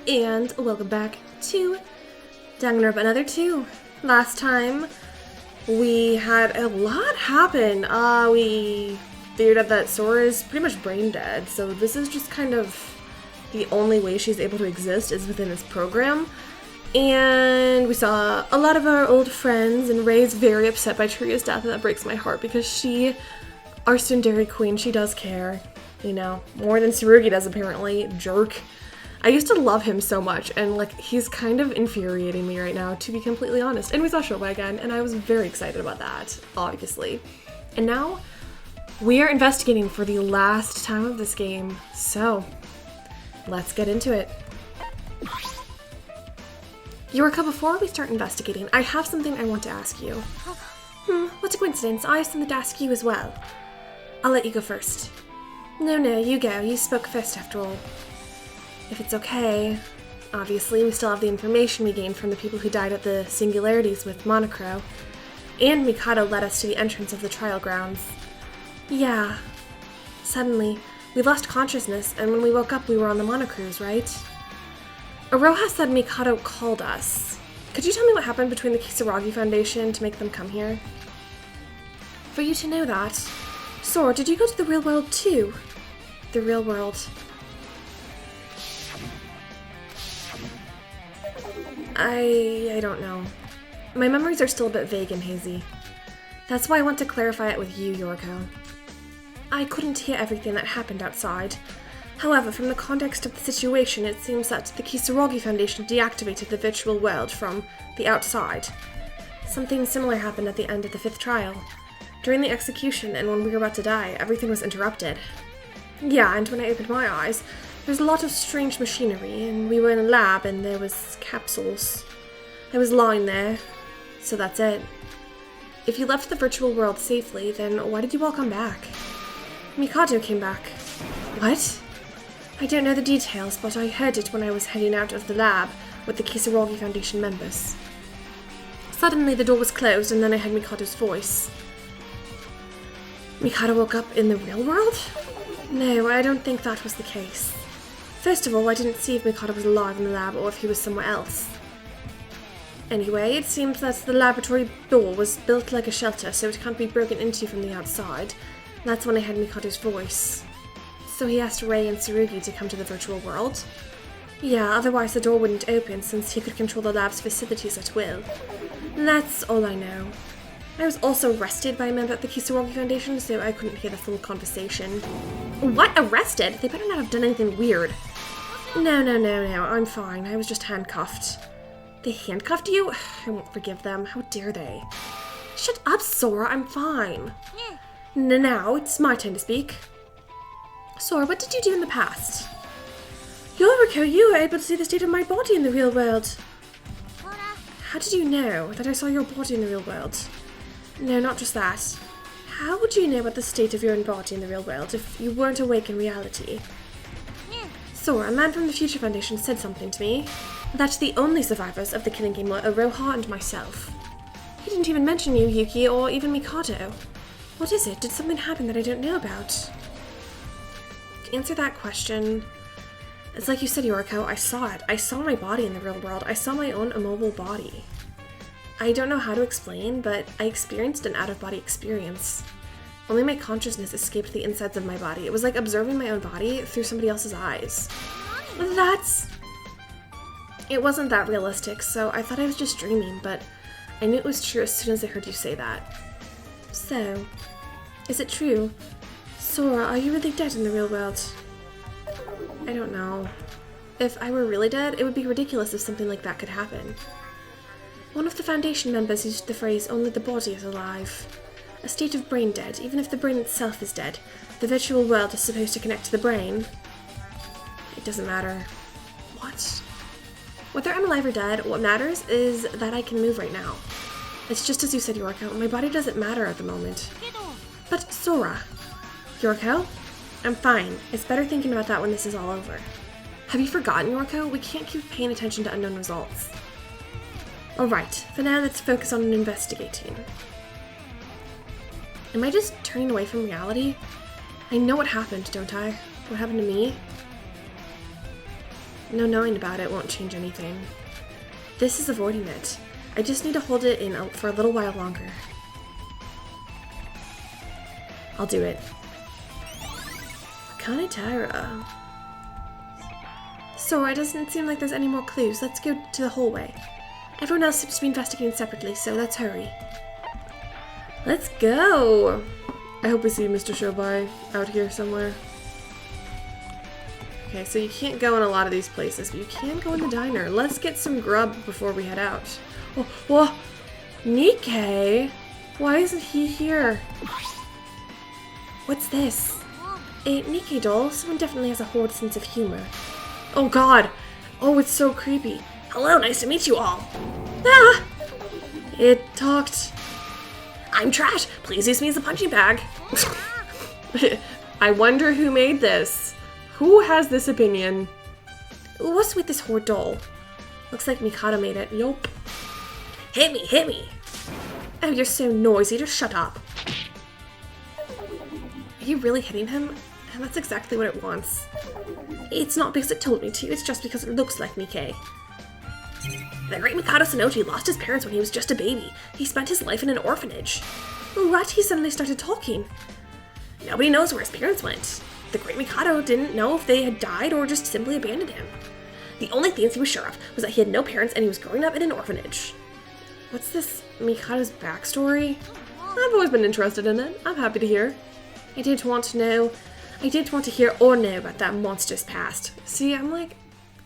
and welcome back to Danganronpa Another 2. Last time, we had a lot happen. We figured out that Sora is pretty much brain dead, so this is just kind of the only way she's able to exist is within this program. And we saw a lot of our old friends, and Ray's very upset by Tria's death, and that breaks my heart because she, our Tsundere queen, she does care. You know, more than Tsurugi does apparently. Jerk. I used to love him so much, and like, he's kind of infuriating me right now, to be completely honest. And we saw Shoba again, and I was very excited about that, obviously. And now, we are investigating for the last time of this game, so let's get into it. Yorika, before we start investigating, I have something I want to ask you. What a coincidence, I have something to ask you as well. I'll let you go first. No, you go. You spoke first after all. If it's okay, obviously we still have the information we gained from the people who died at the singularities with Monocro, and Mikado led us to the entrance of the trial grounds. Yeah. Suddenly, we lost consciousness, and when we woke up we were on the Monocruise, right? Aroha said Mikado called us. Could you tell me what happened between the Kisaragi Foundation to make them come here? For you to know that. Sora, did you go to the real world too? The real world. I don't know. My memories are still a bit vague and hazy. That's why I want to clarify it with you, Yoriko. I couldn't hear everything that happened outside. However, from the context of the situation, it seems that the Kisaragi Foundation deactivated the virtual world from the outside. Something similar happened at the end of the 5th trial. During the execution, and when we were about to die, everything was interrupted. Yeah, and when I opened my eyes, there was a lot of strange machinery, and we were in a lab, and there was capsules. I was lying there, so that's it. If you left the virtual world safely, then why did you all come back? Mikado came back. What? I don't know the details, but I heard it when I was heading out of the lab with the Kisaragi Foundation members. Suddenly the door was closed, and then I heard Mikado's voice. Mikado woke up in the real world? No, I don't think that was the case. First of all, I didn't see if Mikado was alive in the lab or if he was somewhere else. Anyway, it seems that the laboratory door was built like a shelter, so it can't be broken into from the outside. That's when I heard Mikado's voice. So he asked Ray and Tsurugi to come to the virtual world? Yeah, otherwise the door wouldn't open since he could control the lab's facilities at will. That's all I know. I was also arrested by a member at the Kisaragi Foundation, so I couldn't hear the full conversation. What? Arrested? They better not have done anything weird. No, I'm fine. I was just handcuffed. They handcuffed you? I won't forgive them. How dare they? Shut up, Sora. I'm fine. Now, it's my turn to speak. Sora, what did you do in the past? Yoriko, you were able to see the state of my body in the real world. How did you know that I saw your body in the real world? No, not just that. How would you know about the state of your own body in the real world if you weren't awake in reality? Sora, a man from the Future Foundation said something to me. That the only survivors of the killing game were Aroha and myself. He didn't even mention you, Yuki, or even Mikado. What is it? Did something happen that I don't know about? To answer that question, it's like you said, Yoriko, I saw it. I saw my body in the real world. I saw my own immobile body. I don't know how to explain, but I experienced an out-of-body experience. Only my consciousness escaped the insides of my body. It was like observing my own body through somebody else's eyes. It wasn't that realistic, so I thought I was just dreaming, but I knew it was true as soon as I heard you say that. So, is it true? Sora, are you really dead in the real world? I don't know. If I were really dead, it would be ridiculous if something like that could happen. One of the Foundation members used the phrase, only the body is alive. A state of brain dead, even if the brain itself is dead. The virtual world is supposed to connect to the brain. It doesn't matter. What? Whether I'm alive or dead, what matters is that I can move right now. It's just as you said, Yoriko, my body doesn't matter at the moment. But Sora. Yoriko? I'm fine. It's better thinking about that when this is all over. Have you forgotten, Yoriko? We can't keep paying attention to unknown results. Alright, for now let's focus on investigating. Am I just turning away from reality? I know what happened, don't I? What happened to me? No knowing about it won't change anything. This is avoiding it. I just need to hold it in for a little while longer. I'll do it. Kanetara. So it doesn't seem like there's any more clues. Let's go to the hallway. Everyone else seems to be investigating separately, so let's hurry. Let's go! I hope we see Mr. Shobai out here somewhere. Okay, so you can't go in a lot of these places, but you can go in the diner. Let's get some grub before we head out. Oh, whoa! Nikkei? Why isn't he here? What's this? A Nikkei doll? Someone definitely has a horrid sense of humor. Oh god! Oh, it's so creepy. Hello, nice to meet you all. Ah! It talked. I'm trash. Please use me as a punching bag. I wonder who made this. Who has this opinion? What's with this horrid doll? Looks like Mikado made it. Yup. Hit me, hit me. Oh, you're so noisy. Just shut up. Are you really hitting him? And that's exactly what it wants. It's not because it told me to, it's just because it looks like Nikkei. The great Mikado Sonoji lost his parents when he was just a baby. He spent his life in an orphanage. What? He suddenly started talking. Nobody knows where his parents went. The great Mikado didn't know if they had died or just simply abandoned him. The only things he was sure of was that he had no parents and he was growing up in an orphanage. What's this Mikado's backstory? I've always been interested in it. I'm happy to hear. I did want to hear or know about that monster's past. See, I'm like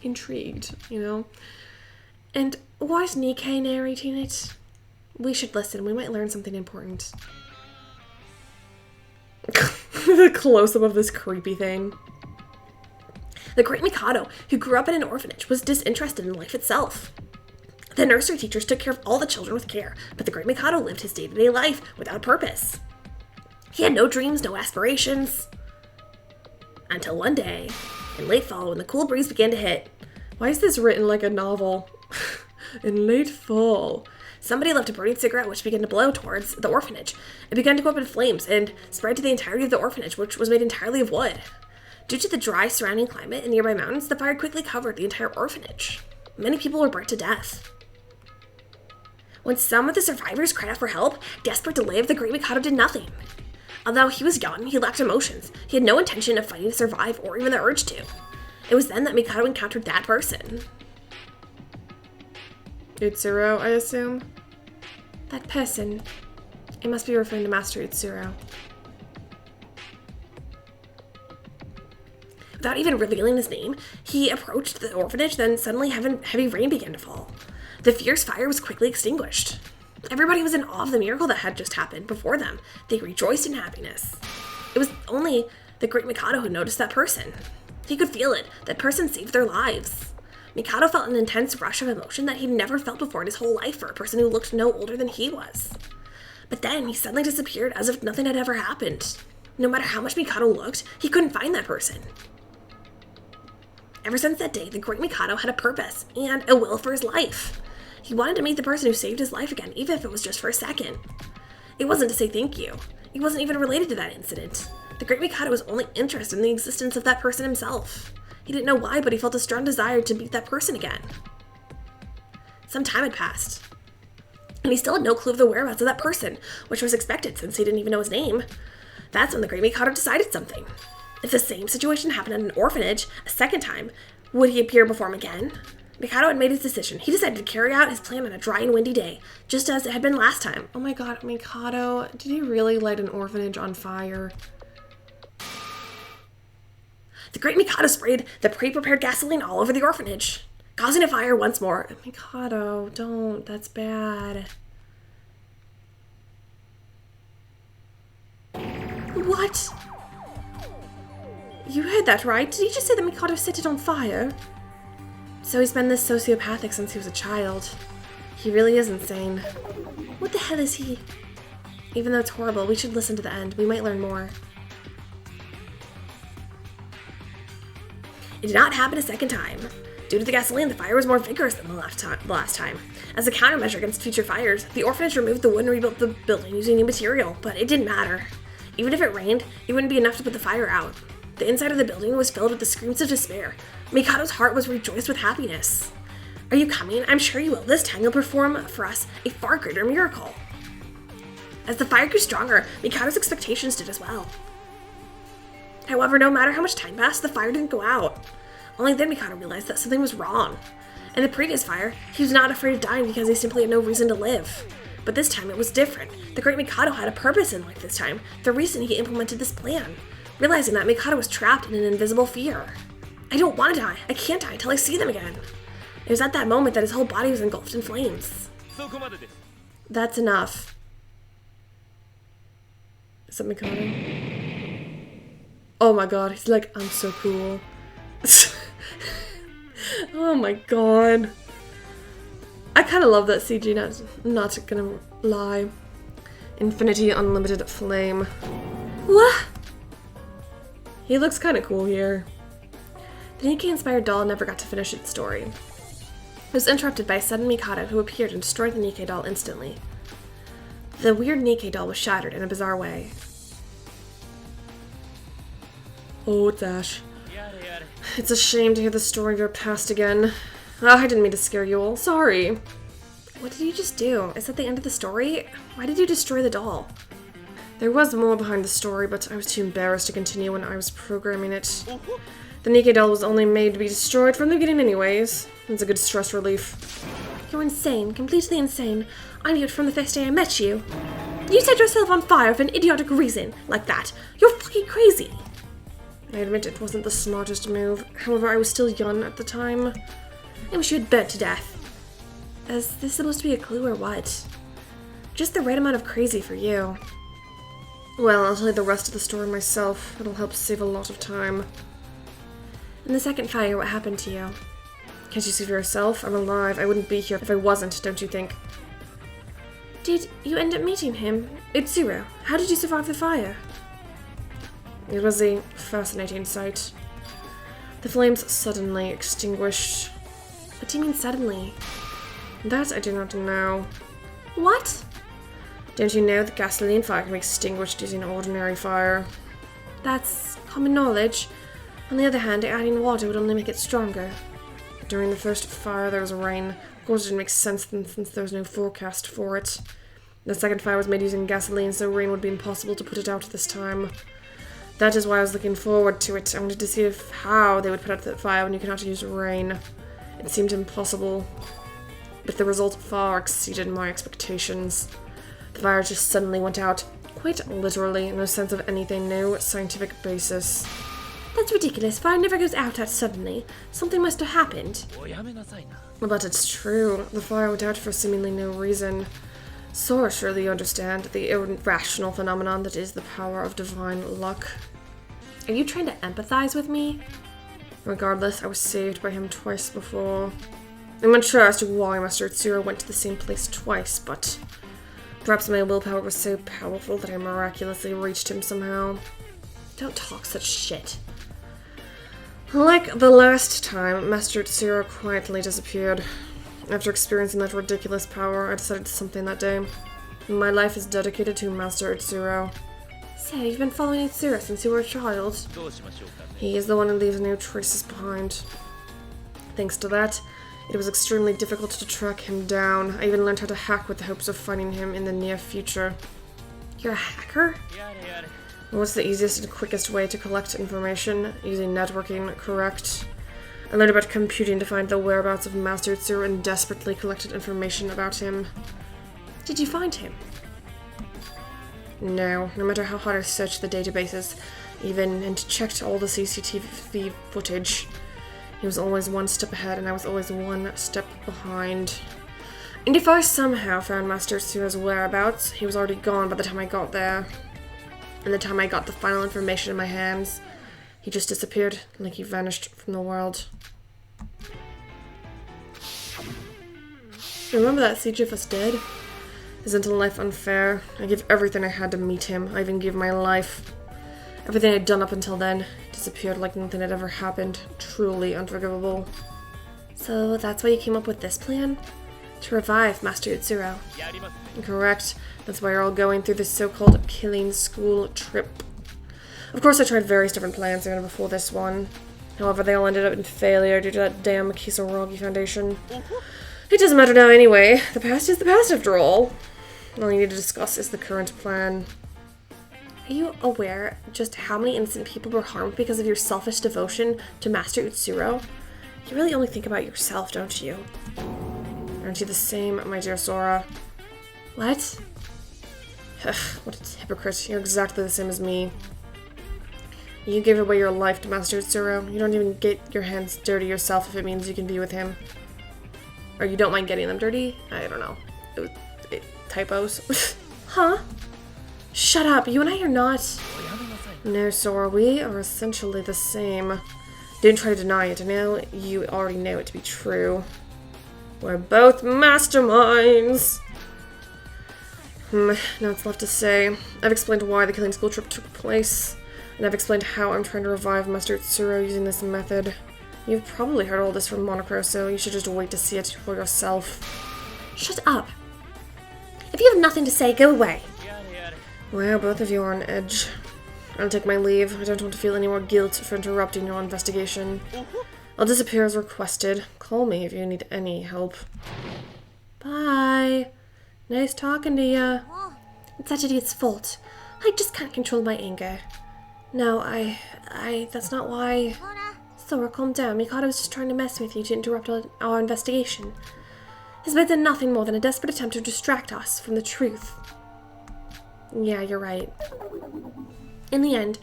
intrigued, you know? And why is Nikkei narrating it? We should listen. We might learn something important. The close-up of this creepy thing. The great Mikado, who grew up in an orphanage, was disinterested in life itself. The nursery teachers took care of all the children with care, but the great Mikado lived his day-to-day life without purpose. He had no dreams, no aspirations. Until one day, in late fall, when the cool breeze began to hit. Why is this written like a novel? In late fall. Somebody left a burning cigarette which began to blow towards the orphanage. It began to go up in flames and spread to the entirety of the orphanage, which was made entirely of wood. Due to the dry surrounding climate and nearby mountains, the fire quickly covered the entire orphanage. Many people were burnt to death. When some of the survivors cried out for help, desperate to live, the great Mikado did nothing. Although he was young, he lacked emotions. He had no intention of fighting to survive or even the urge to. It was then that Mikado encountered that person. Utsuro, I assume? That person. It must be referring to Master Utsuro. Without even revealing his name, he approached the orphanage, then suddenly heavy rain began to fall. The fierce fire was quickly extinguished. Everybody was in awe of the miracle that had just happened before them. They rejoiced in happiness. It was only the great Mikado who noticed that person. He could feel it. That person saved their lives. Mikado felt an intense rush of emotion that he'd never felt before in his whole life for a person who looked no older than he was. But then he suddenly disappeared as if nothing had ever happened. No matter how much Mikado looked, he couldn't find that person. Ever since that day, the great Mikado had a purpose and a will for his life. He wanted to meet the person who saved his life again, even if it was just for a second. It wasn't to say thank you. It wasn't even related to that incident. The great Mikado was only interested in the existence of that person himself. He didn't know why, but he felt a strong desire to meet that person again. Some time had passed, and he still had no clue of the whereabouts of that person, which was expected since he didn't even know his name. That's when the great Mikado decided something. If the same situation happened at an orphanage a second time, would he appear before him again? Mikado had made his decision. He decided to carry out his plan on a dry and windy day, just as it had been last time. Oh my god, Mikado, did you really light an orphanage on fire? The great Mikado sprayed the pre-prepared gasoline all over the orphanage, causing a fire once more. Mikado, don't. That's bad. What? You heard that right? Did you just say that Mikado set it on fire? So he's been this sociopathic since he was a child. He really is insane. What the hell is he? Even though it's horrible, we should listen to the end. We might learn more. It did not happen a second time. Due to the gasoline, the fire was more vigorous than the last time. As a countermeasure against future fires, the orphanage removed the wood and rebuilt the building using new material, but it didn't matter. Even if it rained, it wouldn't be enough to put the fire out. The inside of the building was filled with the screams of despair. Mikado's heart was rejoiced with happiness. Are you coming? I'm sure you will. This time you'll perform for us a far greater miracle. As the fire grew stronger, Mikado's expectations did as well. However, no matter how much time passed, the fire didn't go out. Only then Mikado realized that something was wrong. In the previous fire, he was not afraid of dying because he simply had no reason to live. But this time it was different. The great Mikado had a purpose in life this time, the reason he implemented this plan. Realizing that, Mikado was trapped in an invisible fear. I don't want to die. I can't die until I see them again. It was at that moment that his whole body was engulfed in flames. That's enough. Is that Mikado? Oh my god, he's like, I'm so cool. Oh my god. I kind of love that CG, not gonna lie. Infinity Unlimited Flame. What? He looks kind of cool here. The Nikke-inspired doll never got to finish its story. It was interrupted by a sudden Mikado who appeared and destroyed the Nikke doll instantly. The weird Nikke doll was shattered in a bizarre way. Oh, it's Ash. It's a shame to hear the story of your past again. Oh, I didn't mean to scare you all. Sorry. What did you just do? Is that the end of the story? Why did you destroy the doll? There was more behind the story, but I was too embarrassed to continue when I was programming it. The Nikke doll was only made to be destroyed from the beginning anyways. It's a good stress relief. You're insane. Completely insane. I knew it from the first day I met you. You set yourself on fire for an idiotic reason like that. You're fucking crazy. I admit it wasn't the smartest move. However, I was still young at the time. I wish you had burnt to death. Is this supposed to be a clue or what? Just the right amount of crazy for you. Well, I'll tell you the rest of the story myself. It'll help save a lot of time. In the second fire, what happened to you? Can't you see for yourself? I'm alive. I wouldn't be here if I wasn't, don't you think? Did you end up meeting him? Utsuro, how did you survive the fire? It was a fascinating sight. The flames suddenly extinguished. What do you mean suddenly? That I do not know. What? Don't you know that gasoline fire can be extinguished using ordinary fire? That's common knowledge. On the other hand, adding water would only make it stronger. During the first fire there was rain. Of course it didn't make sense then, since there was no forecast for it. The second fire was made using gasoline, so rain would be impossible to put it out this time. That is why I was looking forward to it. I wanted to see how they would put out the fire when you cannot use rain. It seemed impossible, but the result far exceeded my expectations. The fire just suddenly went out, quite literally, no sense of anything, no scientific basis. That's ridiculous. Fire never goes out that suddenly. Something must have happened. But it's true. The fire went out for seemingly no reason. So surely you understand the irrational phenomenon that is the power of divine luck. Are you trying to empathize with me? Regardless, I was saved by him twice before. I'm unsure as to why Master Utsuro went to the same place twice, but perhaps my willpower was so powerful that I miraculously reached him somehow. Don't talk such shit. Like the last time, Master Utsuro quietly disappeared. After experiencing that ridiculous power, I decided something that day. My life is dedicated to Master Utsuro. So, you've been following Utsuro since you were a child? He is the one who leaves no traces behind. Thanks to that, it was extremely difficult to track him down. I even learned how to hack with the hopes of finding him in the near future. You're a hacker? What's the easiest and quickest way to collect information? Using networking, correct? I learned about computing to find the whereabouts of Master Utsuro and desperately collected information about him. Did you find him? No matter how hard I searched the databases, and checked all the CCTV footage, he was always one step ahead and I was always one step behind. And if I somehow found Master Utsuro's whereabouts, he was already gone by the time I got there. And the time I got the final information in my hands, he just disappeared, like he vanished from the world. Remember that siege of us dead? Isn't life unfair? I gave everything I had to meet him. I even gave my life. Everything I'd done up until then disappeared like nothing had ever happened. Truly unforgivable. So that's why you came up with this plan? To revive Master Utsuro. Correct. That's why you're all going through this so-called killing school trip. Of course I tried various different plans even before this one. However, they all ended up in failure due to that damn Kisaragi Foundation. It doesn't matter now anyway. The past is the past after all. All you need to discuss is the current plan. Are you aware just how many innocent people were harmed because of your selfish devotion to Master Utsuro? You really only think about yourself, don't you? Aren't you the same, my dear Sora? What? What a hypocrite. You're exactly the same as me. You gave away your life to Master Utsuro. You don't even get your hands dirty yourself if it means you can be with him. Or you don't mind getting them dirty? I don't know. Typos. Huh? Shut up. You and I are not... No, Sora. We are essentially the same. Don't try to deny it. Now you already know it to be true. We're both masterminds. Now it's left to say. I've explained why the killing school trip took place. And I've explained how I'm trying to revive Master Utsuro using this method. You've probably heard all this from Monocro, so you should just wait to see it for yourself. Shut up. If you have nothing to say, go away. Well, both of you are on edge. I'll take my leave. I don't want to feel any more guilt for interrupting your investigation. I'll disappear as requested. Call me if you need any help. Bye. Nice talking to ya. It's that idiot's fault. I just can't control my anger. No, that's not why. Sora, calm down. Mikado was just trying to mess with you to interrupt our investigation. His words are nothing more than a desperate attempt to distract us from the truth. Yeah, you're right. In the end,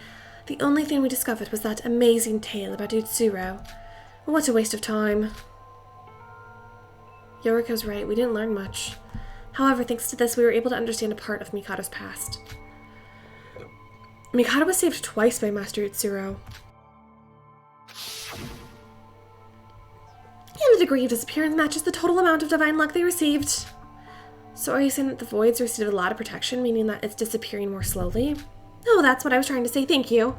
the only thing we discovered was that amazing tale about Utsuro. What a waste of time. Yoriko's right, we didn't learn much. However, thanks to this, we were able to understand a part of Mikado's past. Mikado was saved twice by Master Utsuro. And the degree of disappearance matches the total amount of divine luck they received. So are you saying that the Voids received a lot of protection, meaning that it's disappearing more slowly? Oh, that's what I was trying to say, thank you.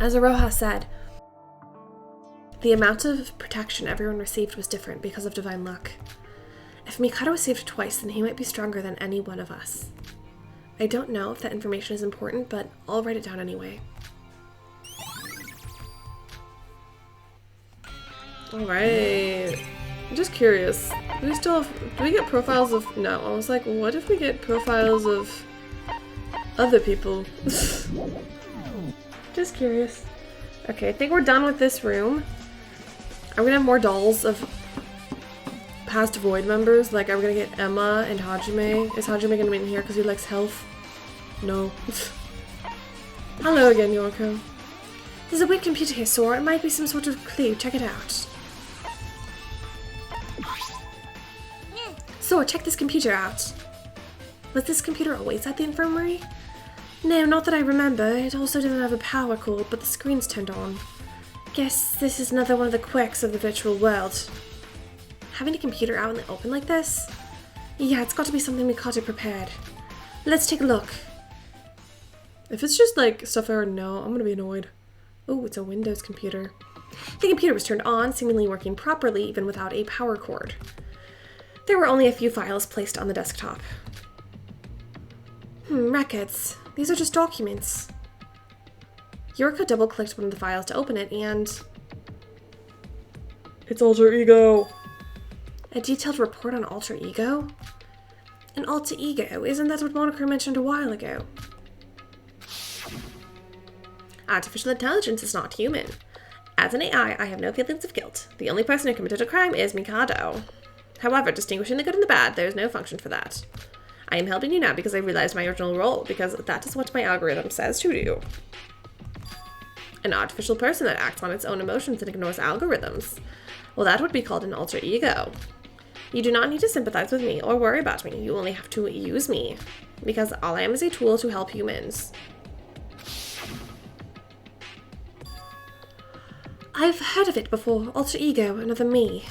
As Aroha said, the amount of protection everyone received was different because of divine luck. If Mikado was saved twice, then he might be stronger than any one of us. I don't know if that information is important, but I'll write it down anyway. Alright. I'm just curious. Do we get profiles of... No, I was like, what if we get profiles of other people? Just curious. Okay, I think we're done with this room. I'm gonna have more dolls of past Void members. Like, I'm gonna get Emma and Hajime. Is Hajime gonna be in here because he likes health? No. Hello again, Yoriko. There's a weird computer here, Sora. It might be some sort of clue. Check it out. Sora, check this computer out. Was this computer always at the infirmary? No, not that I remember. It also didn't have a power cord, but the screen's turned on. Guess this is another one of the quirks of the virtual world. Having a computer out in the open like this? Yeah, it's got to be something Mikado prepared. Let's take a look. If it's just like stuff I already know, I'm gonna be annoyed. Oh, it's a Windows computer. The computer was turned on, seemingly working properly even without a power cord. There were only a few files placed on the desktop. Records. These are just documents. Yoriko double-clicked one of the files to open it, and... It's Alter Ego! A detailed report on Alter Ego? An Alter Ego? Isn't that what Monocro mentioned a while ago? Artificial intelligence is not human. As an AI, I have no feelings of guilt. The only person who committed a crime is Mikado. However, distinguishing the good and the bad, there is no function for that. I am helping you now because I realized my original role, because that is what my algorithm says to do. An artificial person that acts on its own emotions and ignores algorithms. Well, that would be called an alter ego. You do not need to sympathize with me or worry about me. You only have to use me, because all I am is a tool to help humans. I've heard of it before. Alter ego, another me.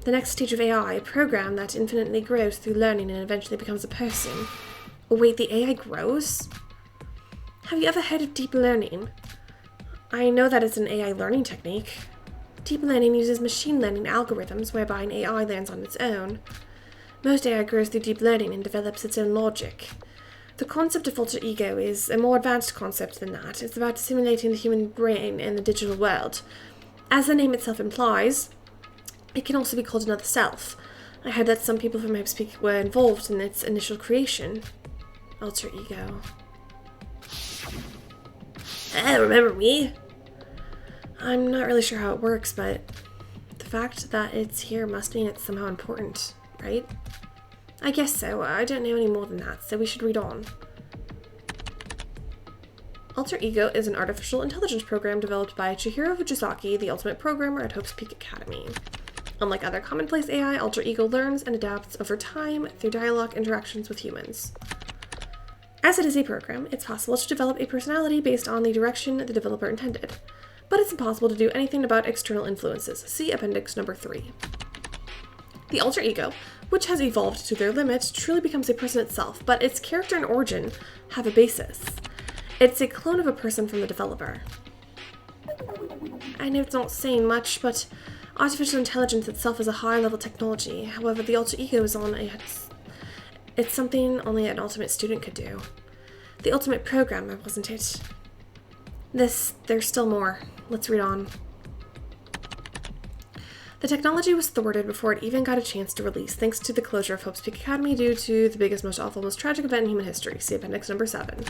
The next stage of AI, a program that infinitely grows through learning and eventually becomes a person. Oh wait, the AI grows? Have you ever heard of deep learning? I know that it's an AI learning technique. Deep learning uses machine learning algorithms whereby an AI learns on its own. Most AI grows through deep learning and develops its own logic. The concept of alter ego is a more advanced concept than that. It's about simulating the human brain in the digital world. As the name itself implies, it can also be called another self. I heard that some people from HopeSpeak were involved in its initial creation. Alter ego. Remember me? I'm not really sure how it works, but the fact that it's here must mean it's somehow important, right? I guess so. I don't know any more than that, so we should read on. Alter Ego is an artificial intelligence program developed by Chihiro Fujisaki, the ultimate programmer at HopeSpeak Academy. Unlike other commonplace AI, Alter Ego learns and adapts over time through dialogue interactions with humans. As it is a program, it's possible to develop a personality based on the direction the developer intended, but it's impossible to do anything about external influences. See Appendix number 3. The alter ego, which has evolved to their limit, truly becomes a person itself, but its character and origin have a basis. It's a clone of a person from the developer. I know it's not saying much, but artificial intelligence itself is a high-level technology. However, the alter ego is it's something only an ultimate student could do. The ultimate programmer, wasn't it? There's still more. Let's read on. The technology was thwarted before it even got a chance to release, thanks to the closure of HopeSpeak Academy due to the biggest, most awful, most tragic event in human history. See Appendix number 7.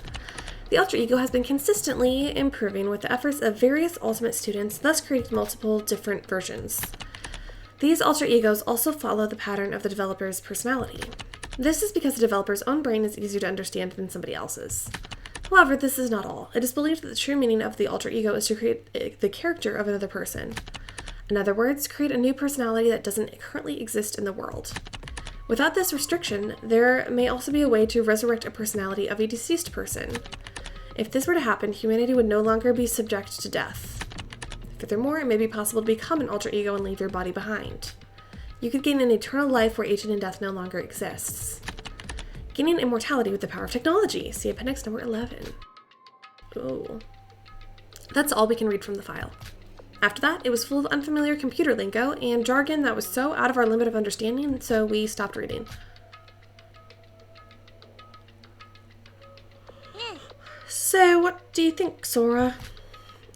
The alter ego has been consistently improving with the efforts of various ultimate students, thus creating multiple different versions. These alter egos also follow the pattern of the developer's personality. This is because the developer's own brain is easier to understand than somebody else's. However, this is not all. It is believed that the true meaning of the alter ego is to create the character of another person. In other words, create a new personality that doesn't currently exist in the world. Without this restriction, there may also be a way to resurrect a personality of a deceased person. If this were to happen, humanity would no longer be subject to death. Furthermore, it may be possible to become an alter ego and leave your body behind. You could gain an eternal life where aging and death no longer exists. Gaining immortality with the power of technology. See Appendix number 11. Oh. That's all we can read from the file. After that, it was full of unfamiliar computer lingo and jargon that was so out of our limit of understanding, so we stopped reading. So, what do you think, Sora?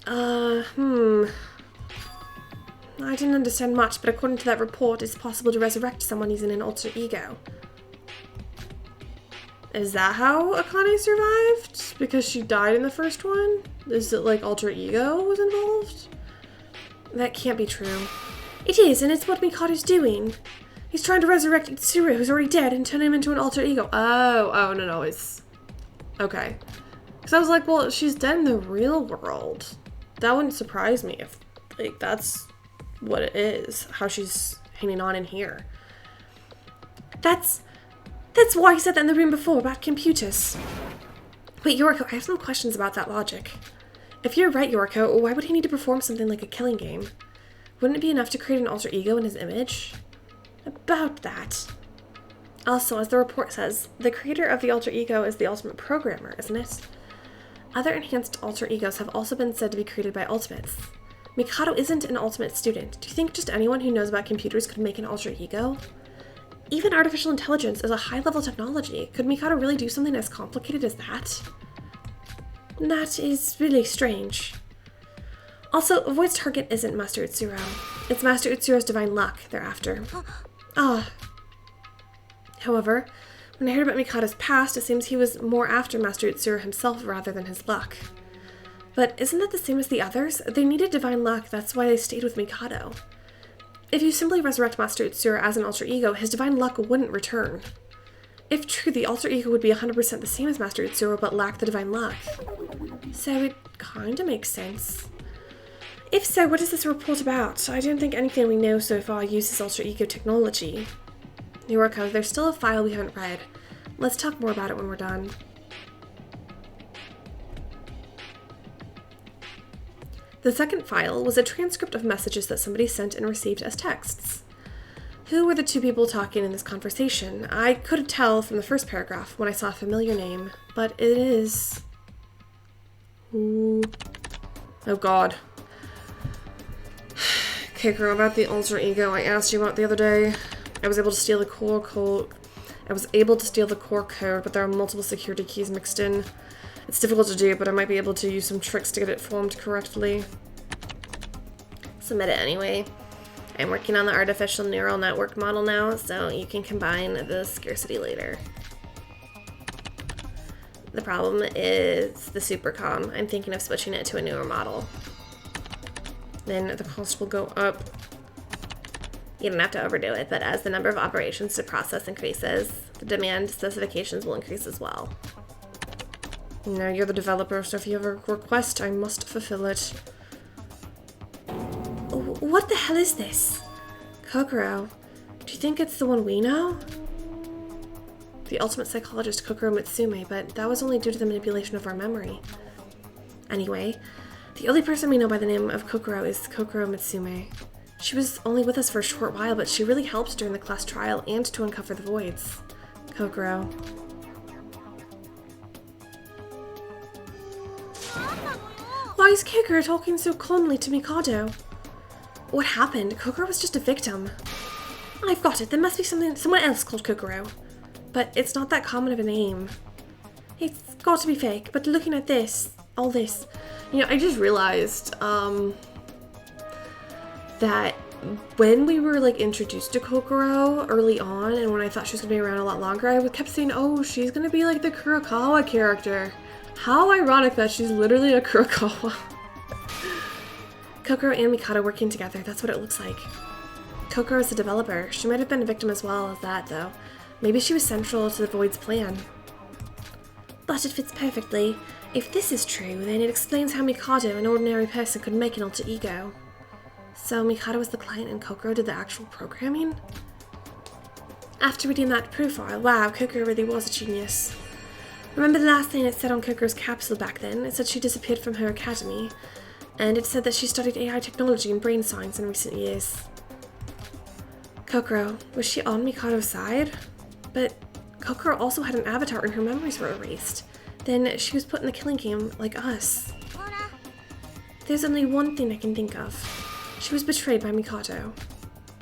I didn't understand much, but according to that report, it's possible to resurrect someone using an alter ego. Is that how Akane survived? Because she died in the first one? Is it like alter ego was involved? That can't be true. It is, and it's what Mikado's doing. He's trying to resurrect Itsuru, who's already dead, and turn him into an alter ego. No, it's... Okay. Because I was like, well, she's dead in the real world. That wouldn't surprise me if, like, that's what it is. How she's hanging on in here. That's why he said that in the room before, about computers. Wait, Yoriko, I have some questions about that logic. If you're right, Yoriko, why would he need to perform something like a killing game? Wouldn't it be enough to create an alter ego in his image? About that. Also, as the report says, the creator of the alter ego is the ultimate programmer, isn't it? Other enhanced alter egos have also been said to be created by ultimates. Mikado isn't an ultimate student. Do you think just anyone who knows about computers could make an alter ego? Even artificial intelligence is a high-level technology. Could Mikado really do something as complicated as that? That is really strange. Also, Void's target isn't Master Utsuro. It's Master Utsuro's divine luck they're after. However, when I heard about Mikado's past, it seems he was more after Master Utsuro himself rather than his luck. But isn't that the same as the others? They needed divine luck, that's why they stayed with Mikado. If you simply resurrect Master Utsuro as an alter ego, his divine luck wouldn't return. If true, the alter ego would be 100% the same as Master Utsuro, but lack the divine luck. So it kinda makes sense. If so, what is this report about? I don't think anything we know so far uses alter ego technology. Yoriko, there's still a file we haven't read. Let's talk more about it when we're done. The second file was a transcript of messages that somebody sent and received as texts. Who were the two people talking in this conversation? I couldn't tell from the first paragraph when I saw a familiar name, but it is... Ooh. Oh god. Kokoro, about the alter ego I asked you about the other day. I was able to steal the core code. But there are multiple security keys mixed in. It's difficult to do, but I might be able to use some tricks to get it formed correctly. Submit it anyway. I'm working on the artificial neural network model now, so you can combine the scarcity later. The problem is the supercom. I'm thinking of switching it to a newer model. Then the cost will go up. You don't have to overdo it, but as the number of operations to process increases, the demand specifications will increase as well. No, you're the developer, so if you have a request, I must fulfill it. What the hell is this? Kokoro, do you think it's the one we know? The ultimate psychologist Kokoro Mitsume, but that was only due to the manipulation of our memory. Anyway, the only person we know by the name of Kokoro is Kokoro Mitsume. She was only with us for a short while, but she really helped during the class trial and to uncover the voids. Kokoro. Why is Kokoro talking so calmly to Mikado? What happened? Kokoro was just a victim. I've got it. There must be someone else called Kokoro. But it's not that common of a name. It's got to be fake, but looking at this, all this. You know, I just realized, that when we were, like, introduced to Kokoro early on, and when I thought she was going to be around a lot longer, I kept saying, oh, she's going to be, like, the Kurokawa character. How ironic that she's literally a Kurokawa. Kokoro and Mikado working together, that's what it looks like. Kokoro is the developer. She might have been a victim as well as that, though. Maybe she was central to the Void's plan. But it fits perfectly. If this is true, then it explains how Mikado, an ordinary person, could make an alter ego. So Mikado was the client and Kokoro did the actual programming? After reading that profile, wow, Kokoro really was a genius. Remember the last thing it said on Kokoro's capsule back then? It said she disappeared from her academy, and it said that she studied AI technology and brain science in recent years. Kokoro, was she on Mikado's side? But Kokoro also had an avatar and her memories were erased. Then she was put in a killing game like us. There's only one thing I can think of. She was betrayed by Mikado.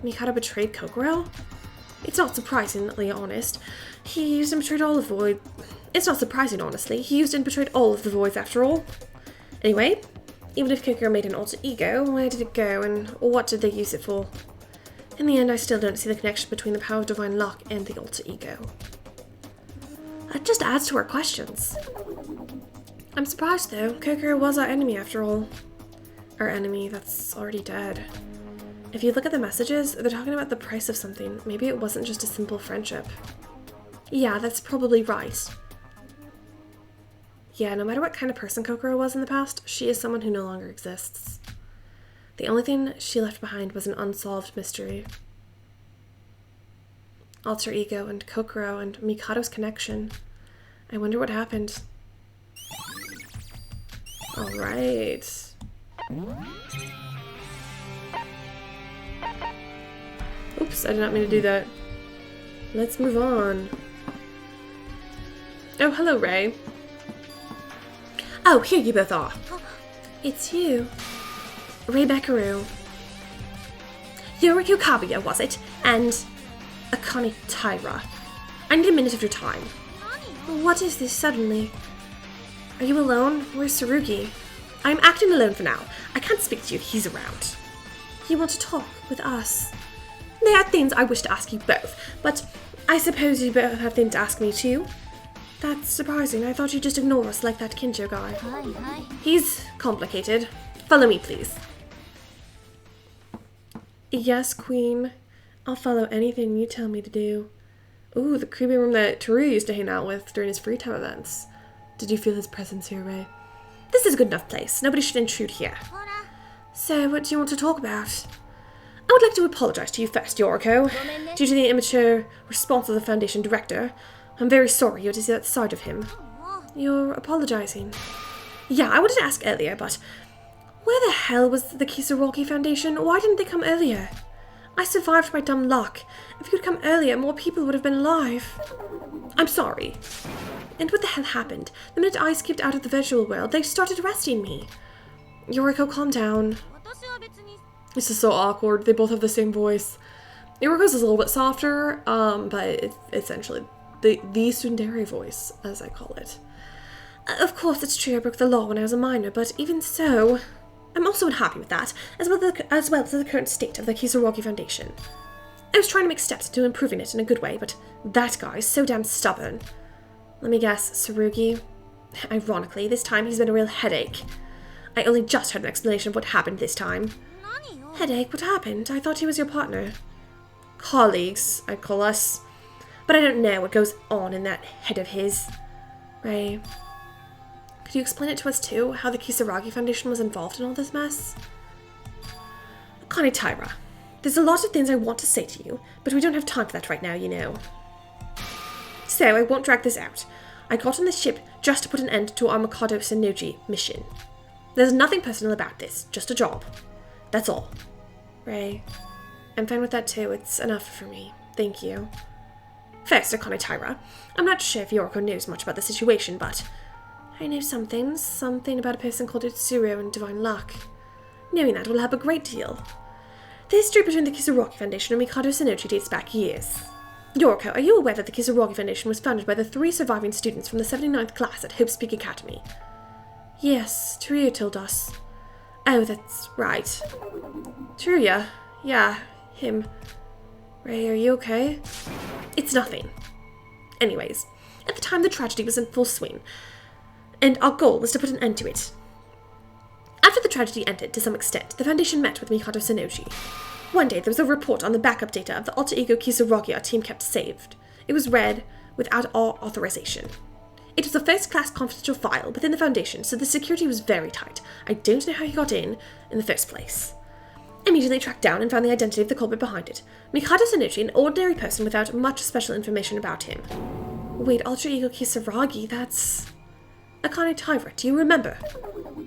Mikado betrayed Kokoro? It's not surprisingly honest. He used and betrayed all of the Void. It's not surprising, honestly. He used and betrayed all of the Voids after all. Anyway, even if Kokoro made an alter ego, where did it go and what did they use it for? In the end, I still don't see the connection between the power of Divine Lock and the alter ego. That just adds to our questions. I'm surprised though. Kokoro was our enemy after all. Our enemy that's already dead. If you look at the messages, they're talking about the price of something. Maybe it wasn't just a simple friendship. Yeah, that's probably right. Yeah, no matter what kind of person Kokoro was in the past, she is someone who no longer exists. The only thing she left behind was an unsolved mystery. Alter ego and Kokoro and Mikado's connection. I wonder what happened. Alright. Oops, I did not mean to do that. Let's move on. Oh, hello, Ray. Oh, here you both are. It's you. Ray Beckeru. Yoriko Kabuya, was it? And Akane Taira. I need a minute of your time. What is this suddenly? Are you alone? Where's Tsurugi? I'm acting alone for now. I can't speak to you if he's around. You want to talk with us? There are things I wish to ask you both, but I suppose you both have things to ask me too. That's surprising. I thought you'd just ignore us like that Kinjo guy. Hi. He's complicated. Follow me, please. Yes, Queen. I'll follow anything you tell me to do. Ooh, the creepy room that Teru used to hang out with during his free time events. Did you feel his presence here, Ray? This is a good enough place. Nobody should intrude here. So, what do you want to talk about? I would like to apologize to you first, Yoriko. Due to the immature response of the Foundation Director, I'm very sorry you had to see that side of him. You're apologizing? Yeah, I wanted to ask earlier, but where the hell was the Kisaragi Foundation? Why didn't they come earlier? I survived my dumb luck. If you'd come earlier, more people would have been alive. I'm sorry. And what the hell happened? The minute I skipped out of the virtual world, they started arresting me. Yoriko, calm down. This is so awkward. They both have the same voice. Yoriko's is a little bit softer, but it's essentially the tsundere voice, as I call it. Of course, it's true I broke the law when I was a minor, but even so, I'm also unhappy with that, as well as the current state of the Kisaragi Foundation. I was trying to make steps to improving it in a good way, but that guy is so damn stubborn. Let me guess, Tsurugi? Ironically, this time he's been a real headache. I only just heard an explanation of what happened this time. Headache? What happened? I thought he was your partner. Colleagues, I'd call us. But I don't know what goes on in that head of his. Ray, could you explain it to us too, how the Kisaragi Foundation was involved in all this mess? Akane Taira, there's a lot of things I want to say to you, but we don't have time for that right now, you know. So, I won't drag this out. I got on this ship just to put an end to our MIKADO'S mission. There's nothing personal about this, just a job. That's all. Ray, I'm fine with that too. It's enough for me. Thank you. First, Akane Taira, I'm not sure if Yoriko knows much about the situation, but I know some things. Something about a person called Utsuro and Divine Luck. Knowing that will help a great deal. The history between the Kisaragi Foundation and Mikado Sonochi dates back years. Yoriko, are you aware that the Kisaragi Foundation was founded by the 3 surviving students from the 79th class at Hope's Peak Academy? Yes, Teruya told us. Oh, that's right. Teruya? Yeah, him. Ray, are you okay? It's nothing. Anyways, at the time the tragedy was in full swing, and our goal was to put an end to it. After the tragedy ended, to some extent, the Foundation met with Mikado Sonoji. One day, there was a report on the backup data of the alter ego Kisaragi our team kept saved. It was read without our authorization. It was a first-class confidential file within the Foundation, so the security was very tight. I don't know how he got in the first place. Immediately tracked down and found the identity of the culprit behind it. Mikado Sonoji, an ordinary person without much special information about him. Wait, alter ego Kisaragi, that's... Akane Taira, do you remember?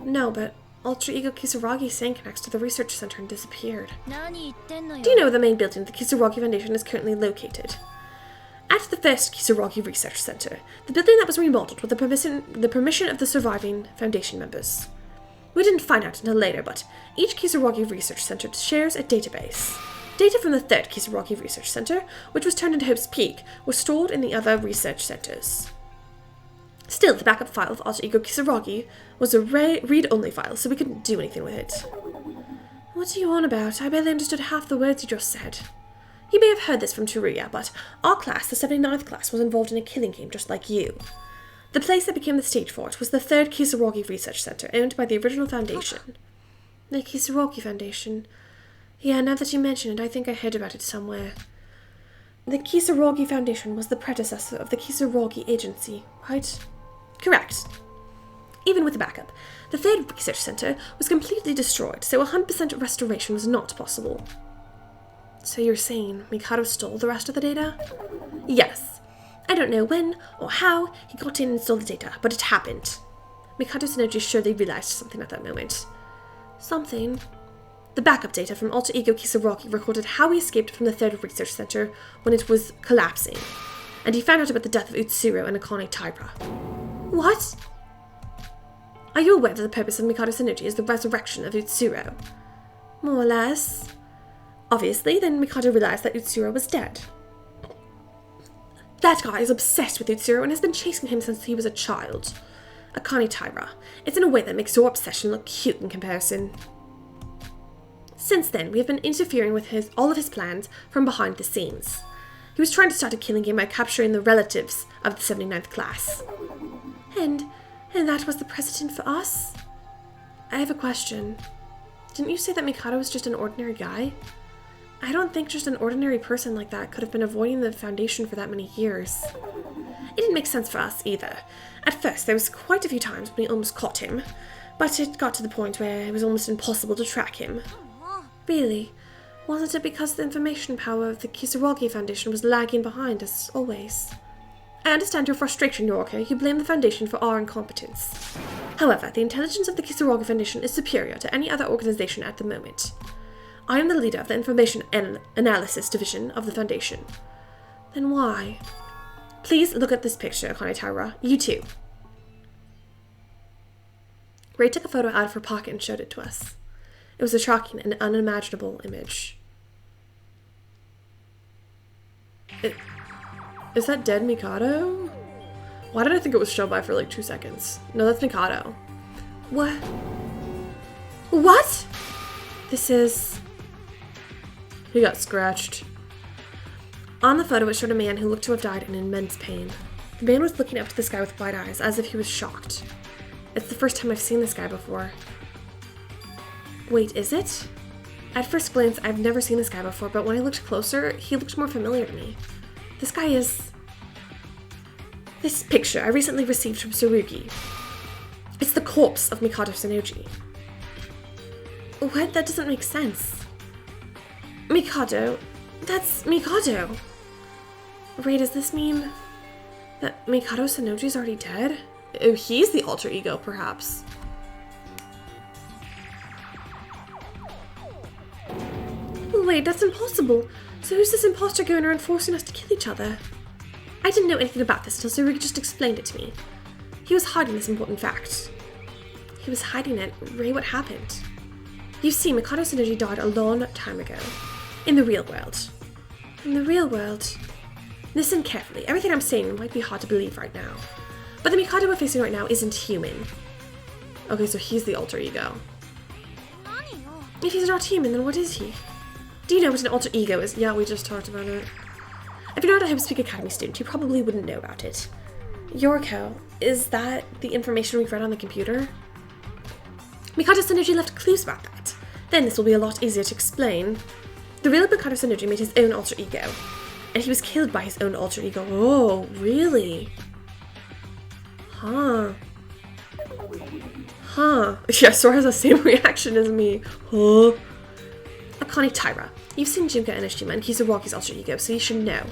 No, but alter ego Kisaragi sank next to the research center and disappeared. Do you know where the main building of the Kisaragi Foundation is currently located? At the first Kisaragi Research Center, the building that was remodeled with the permission of the surviving Foundation members. We didn't find out until later, but each Kisaragi Research Center shares a database. Data from the third Kisaragi Research Center, which was turned into Hope's Peak, was stored in the other research centers. Still, the backup file of Alter Ego Kisaragi was a read-only file, so we couldn't do anything with it. What are you on about? I barely understood half the words you just said. You may have heard this from Teruya, but our class, the 79th class, was involved in a killing game just like you. The place that became the stage for it was the third Kisaragi Research Center, owned by the original Foundation. The Kisaragi Foundation? Yeah, now that you mention it, I think I heard about it somewhere. The Kisaragi Foundation was the predecessor of the Kisaragi Agency, right? Correct. Even with the backup, the third research center was completely destroyed, so 100% restoration was not possible. So you're saying Mikado stole the rest of the data? Yes. I don't know when or how he got in and stole the data, but it happened. Mikado Sonoji surely realized something at that moment. Something? The backup data from Alter Ego Kisaragi recorded how he escaped from the third research center when it was collapsing, and he found out about the death of Utsuro and Akane Taira. What? Are you aware that the purpose of Mikado Sonoji is the resurrection of Utsuro? More or less. Obviously, then Mikado realized that Utsuro was dead. That guy is obsessed with Utsuro and has been chasing him since he was a child. Akane Taira, it's in a way that makes your obsession look cute in comparison. Since then, we have been interfering with all of his plans from behind the scenes. He was trying to start a killing game by capturing the relatives of the 79th class. And that was the precedent for us? I have a question. Didn't you say that Mikado was just an ordinary guy? I don't think just an ordinary person like that could have been avoiding the Foundation for that many years. It didn't make sense for us either. At first, there was quite a few times when we almost caught him, but it got to the point where it was almost impossible to track him. Really? Wasn't it because the information power of the Kisaragi Foundation was lagging behind, as always? I understand your frustration, Yoriko. You blame the Foundation for our incompetence. However, the intelligence of the Kisaragi Foundation is superior to any other organization at the moment. I am the leader of the Information Analysis Division of the Foundation. Then why? Please look at this picture, Akane Taira. You too. Ray took a photo out of her pocket and showed it to us. It was a shocking and unimaginable image. Is that dead Mikado? Why did I think it was Shobai for like 2 seconds? No, that's Mikado. What? What? This is... He got scratched. On the photo, it showed a man who looked to have died in immense pain. The man was looking up to the sky with wide eyes, as if he was shocked. It's the first time I've seen this guy before. Wait, is it? At first glance, I've never seen this guy before, but when I looked closer, he looked more familiar to me. This guy is... This picture I recently received from Tsurugi. It's the corpse of Mikado Tsunoji. What? That doesn't make sense. Mikado? That's Mikado! Wait, does this mean that Mikado Tsunoji's already dead? Oh, he's the alter ego, perhaps. Wait, that's impossible. So who's this imposter going around forcing us to kill each other? I didn't know anything about this until Tsurugi just explained it to me. He was hiding this important fact. He was hiding it. Ray, what happened? You see, Mikado Tsunoji died a long time ago. In the real world. In the real world? Listen carefully. Everything I'm saying might be hard to believe right now. But the Mikado we're facing right now isn't human. Okay, so he's the alter ego. If he's not human, then what is he? Do you know what an alter ego is? Yeah, we just talked about it. If you're not a Homespeak Academy student, you probably wouldn't know about it. Yoriko, is that the information we've read on the computer? Mikado Tsunoji left clues about that. Then this will be a lot easier to explain. The real Mikado Tsunoji made his own alter ego, and he was killed by his own alter ego. Oh, really? Huh. Huh. Yeah, Sora has the same reaction as me. Huh. Akane Taira. You've seen Junka Enoshima and Kisarawaki's alter ego, so you should know.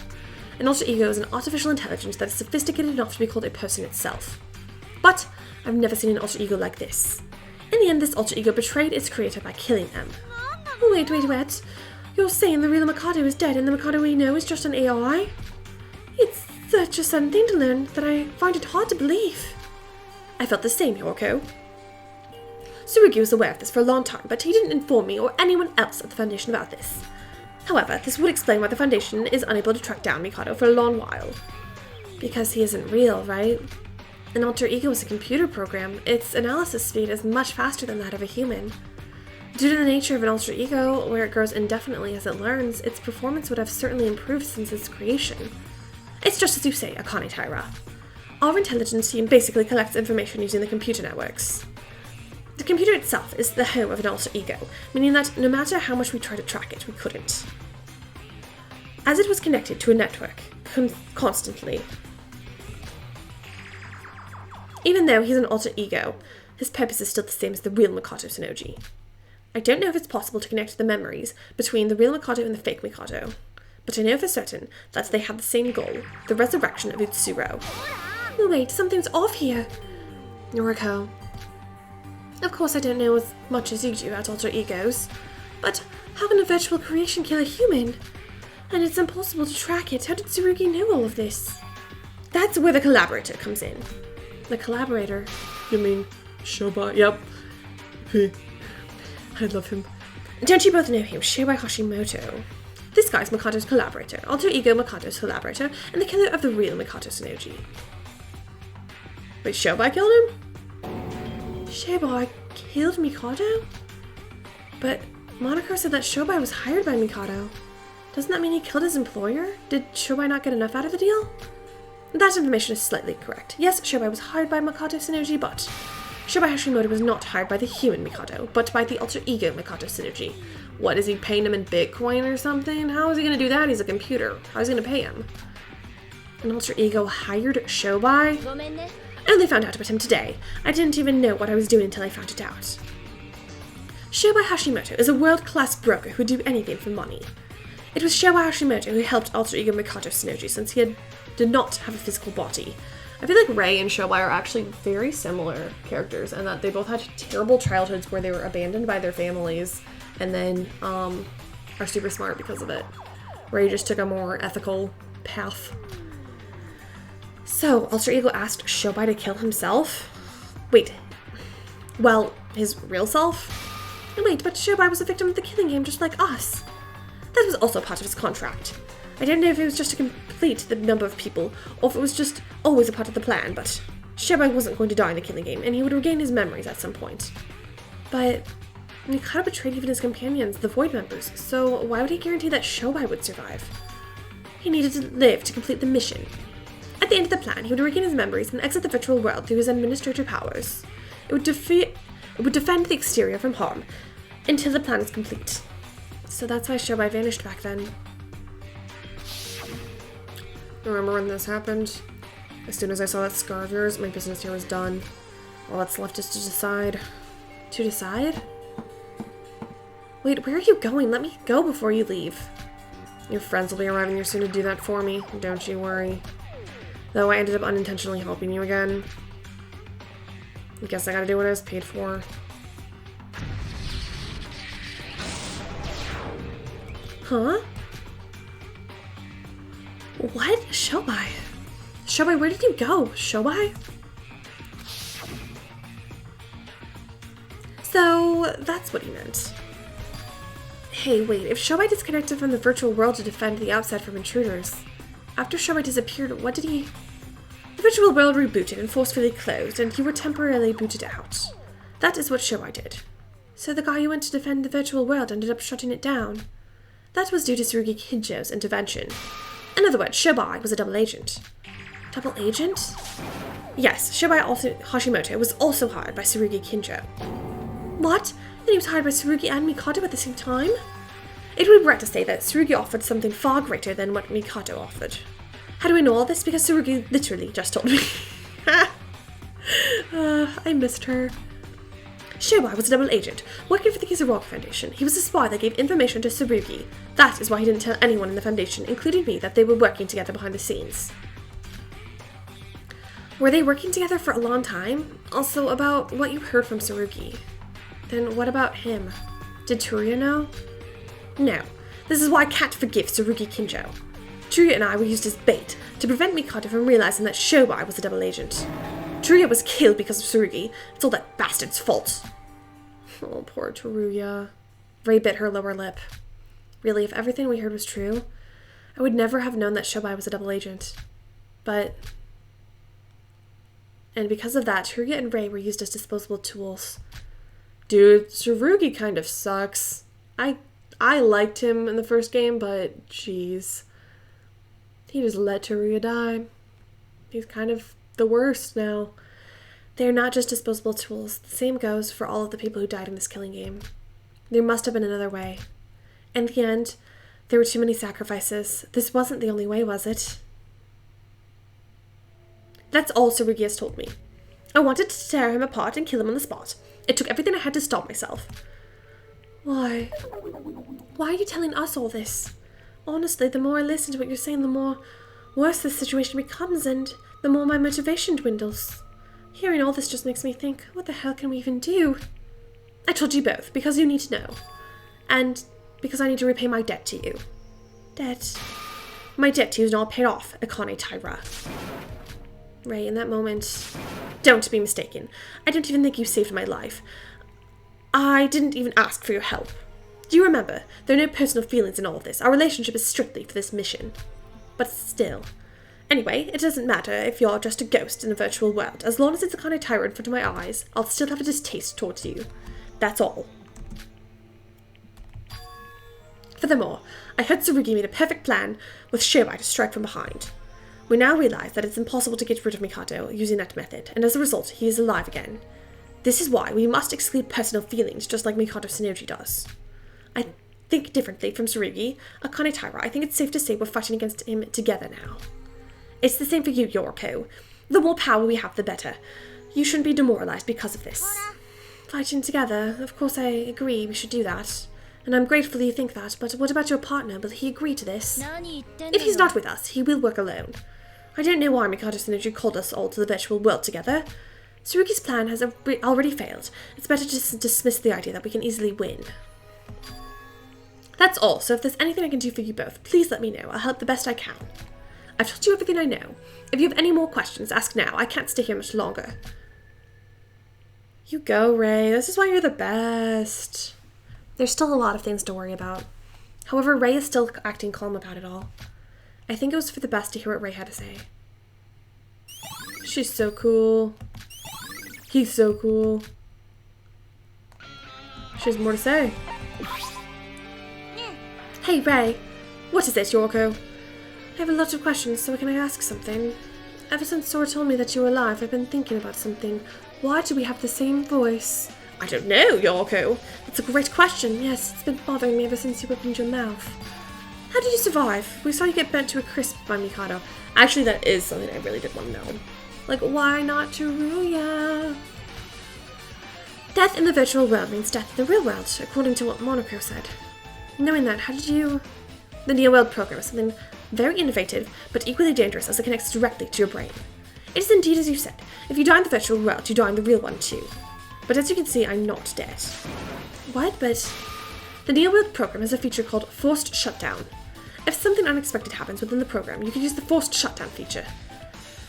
An alter ego is an artificial intelligence that is sophisticated enough to be called a person itself. But I've never seen an alter ego like this. In the end, this alter ego betrayed its creator by killing them. Wait. You're saying the real Mikado is dead and the Mikado we know is just an AI? It's such a sudden thing to learn that I find it hard to believe. I felt the same, Yoriko. Tsurugi was aware of this for a long time, but he didn't inform me or anyone else at the Foundation about this. However, this would explain why the Foundation is unable to track down Mikado for a long while. Because he isn't real, right? An alter ego is a computer program. Its analysis speed is much faster than that of a human. Due to the nature of an alter ego, where it grows indefinitely as it learns, its performance would have certainly improved since its creation. It's just as you say, Akane Taira. Our intelligence team basically collects information using the computer networks. The computer itself is the home of an alter ego, meaning that no matter how much we try to track it, we couldn't. As it was connected to a network, constantly. Even though he's an alter ego, his purpose is still the same as the real Mikado Tsunoji. I don't know if it's possible to connect the memories between the real Mikado and the fake Mikado, but I know for certain that they have the same goal, the resurrection of Utsuro. Wait, something's off here. Yoriko. Of course I don't know as much as you do about alter egos, but how can a virtual creation kill a human? And it's impossible to track it. How did Tsurugi know all of this? That's where the collaborator comes in. The collaborator? You mean Shobai? Yep. I love him. Don't you both know him? Shobai Hashimoto. This guy's Mikado's collaborator, alter ego Mikado's collaborator, and the killer of the real Mikado Tsunoji. Wait, Shobai killed him? Shobai killed Mikado? But Monokuro said that Shobai was hired by Mikado. Doesn't that mean he killed his employer? Did Shobai not get enough out of the deal? That information is slightly correct. Yes, Shobai was hired by Mikado Tsunoji, but Shobai Hashimoto was not hired by the human Mikado, but by the alter ego Mikado Tsunoji. What, is he paying him in Bitcoin or something? How is he going to do that? He's a computer. How is he going to pay him? An alter ego hired Shobai? I only found out about him today. I didn't even know what I was doing until I found it out. Shobai Hashimoto is a world-class broker who would do anything for money. It was Shobai Hashimoto who helped alter ego Mikado Tsunoji since he did not have a physical body. I feel like Rei and Shobai are actually very similar characters, and that they both had terrible childhoods where they were abandoned by their families, and then are super smart because of it. Rei just took a more ethical path. So, alter ego asked Shobai to kill himself? Wait, well, his real self? Wait, but Shobai was a victim of the killing game just like us. That was also part of his contract. I don't know if it was just to complete the number of people, or if it was just always a part of the plan, but Shobai wasn't going to die in the killing game, and he would regain his memories at some point. But Mikado betrayed even his companions, the Void members, so why would he guarantee that Shobai would survive? He needed to live to complete the mission. At the end of the plan, he would regain his memories and exit the virtual world through his administrator powers. It would defend the exterior from harm until the plan is complete. So that's why Shobai vanished back then. Remember when this happened? As soon as I saw that scar of yours, my business here was done. All that's left is to decide. To decide? Wait, where are you going? Let me go before you leave. Your friends will be arriving here soon to do that for me. Don't you worry. Though I ended up unintentionally helping you again. I guess I gotta do what I was paid for. Huh? What? Shobai? Shobai, where did you go? Shobai? So, that's what he meant. Hey, wait, if Shobai disconnected from the virtual world to defend the outside from intruders, after Shobai disappeared, what did he... The virtual world rebooted and forcefully closed, and you were temporarily booted out. That is what Shobai did. So the guy who went to defend the virtual world ended up shutting it down. That was due to Tsurugi Kinjo's intervention. In other words, Shobai was a double agent. Double agent? Yes, Shobai Hashimoto was also hired by Tsurugi Kinjo. What? Then he was hired by Tsurugi and Mikado at the same time? It would be right to say that Tsurugi offered something far greater than what Mikado offered. How do I know all this? Because Tsurugi literally just told me. I missed her. Shobai was a double agent, working for the Kizaroka Foundation. He was a spy that gave information to Tsurugi. That is why he didn't tell anyone in the Foundation, including me, that they were working together behind the scenes. Were they working together for a long time? Also, about what you heard from Tsurugi. Then what about him? Did Turia know? No. This is why I can't forgive Tsurugi Kinjo. Turia and I were used as bait to prevent Mikado from realizing that Shobai was a double agent. Turia was killed because of Tsurugi. It's all that bastard's fault. Oh, poor Turia. Ray bit her lower lip. Really, if everything we heard was true, I would never have known that Shobai was a double agent. But... And because of that, Turia and Ray were used as disposable tools. Dude, Tsurugi kind of sucks. I liked him in the first game, but jeez. He just let Turia die. He's kind of the worst now. They're not just disposable tools. The same goes for all of the people who died in this killing game. There must have been another way. In the end, there were too many sacrifices. This wasn't the only way, was it? That's all Tsurugi has told me. I wanted to tear him apart and kill him on the spot. It took everything I had to stop myself. Why? Why are you telling us all this? Honestly, the more I listen to what you're saying, the more worse this situation becomes, and the more my motivation dwindles. Hearing all this just makes me think, what the hell can we even do? I told you both, because you need to know. And because I need to repay my debt to you. Debt? My debt to you is all paid off, Akane Taira. Ray, in that moment, don't be mistaken. I don't even think you saved my life. I didn't even ask for your help. Do you remember? There are no personal feelings in all of this. Our relationship is strictly for this mission. But still. Anyway, it doesn't matter if you're just a ghost in a virtual world. As long as it's Akane Taira in front of my eyes, I'll still have a distaste towards you. That's all. Furthermore, I heard Tsurugi made a perfect plan with Shobai to strike from behind. We now realize that it's impossible to get rid of Mikado using that method, and as a result, he is alive again. This is why we must exclude personal feelings, just like Mikado Tsunoji does. I think differently from Tsurugi, Akane Taira. I think it's safe to say we're fighting against him together now. It's the same for you, Yoriko. The more power we have, the better. You shouldn't be demoralized because of this. Fighting together, of course I agree we should do that. And I'm grateful you think that, but what about your partner? Will he agree to this? If he's not with us, he will work alone. I don't know why Mikado Tsunoji called us all to the virtual world together. Tsurugi's plan has already failed. It's better to dismiss the idea that we can easily win. That's all, so if there's anything I can do for you both, please let me know. I'll help the best I can. I've told you everything I know. If you have any more questions, ask now. I can't stay here much longer. You go, Ray. This is why you're the best. There's still a lot of things to worry about. However, Ray is still acting calm about it all. I think it was for the best to hear what Ray had to say. She's so cool. He's so cool. She has more to say. Hey, Ray. What is it, Yorko? I have a lot of questions, so can I ask something? Ever since Sora told me that you were alive, I've been thinking about something. Why do we have the same voice? I don't know, Yorko. That's a great question. Yes, it's been bothering me ever since you opened your mouth. How did you survive? We saw you get burnt to a crisp by Mikado. Actually, that is something I really did want to know. Like, why not Teruya? Death in the virtual world means death in the real world, according to what Monaco said. Knowing that, how did you... The Neo World program is something very innovative, but equally dangerous as it connects directly to your brain. It is indeed as you said. If you die in the virtual world, you die in the real one too. But as you can see, I'm not dead. What? But... The Neo World program has a feature called Forced Shutdown. If something unexpected happens within the program, you can use the Forced Shutdown feature.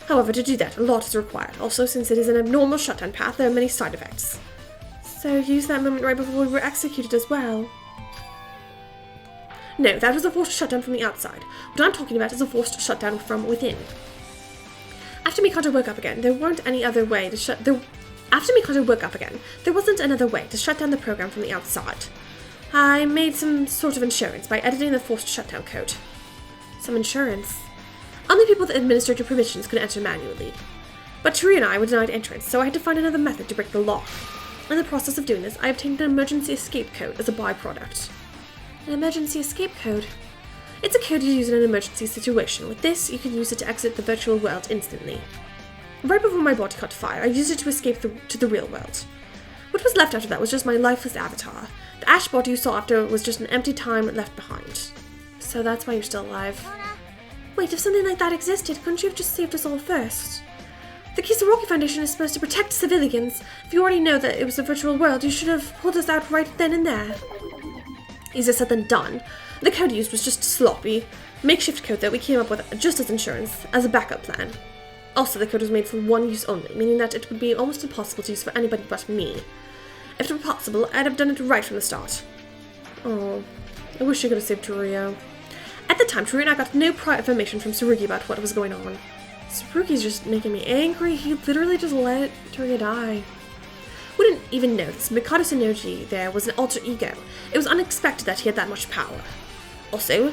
However, to do that, a lot is required. Also, since it is an abnormal shutdown path, there are many side effects. So use that moment right before we were executed as well. No, that was a forced shutdown from the outside. What I'm talking about is a forced shutdown from within. After Mikado woke up again, there weren't any other way to shut... After Mikado woke up again, there wasn't another way to shut down the program from the outside. I made some sort of insurance by editing the forced shutdown code. Some insurance? Only people that administered your permissions could enter manually. But Teruya and I were denied entrance, so I had to find another method to break the lock. In the process of doing this, I obtained an emergency escape code as a byproduct. An emergency escape code? It's a code you use in an emergency situation. With this, you can use it to exit the virtual world instantly. Right before my body caught fire, I used it to escape to the real world. What was left after that was just my lifeless avatar. The ash body you saw after was just an empty time left behind. So that's why you're still alive. Wait, if something like that existed, couldn't you have just saved us all first? The Kisaraki Foundation is supposed to protect civilians. If you already know that it was a virtual world, you should have pulled us out right then and there. Easier said than done. The code used was just sloppy. Makeshift code that we came up with just as insurance, as a backup plan. Also, the code was made for one use only, meaning that it would be almost impossible to use for anybody but me. If it were possible, I'd have done it right from the start. Oh, I wish I could have saved Teruya. At the time, Teruya and I got no prior information from Tsurugi about what was going on. Tsurugi's just making me angry. He literally just let Teruya die. We didn't even know this. Mikado's energy there was an alter ego. It was unexpected that he had that much power. Also,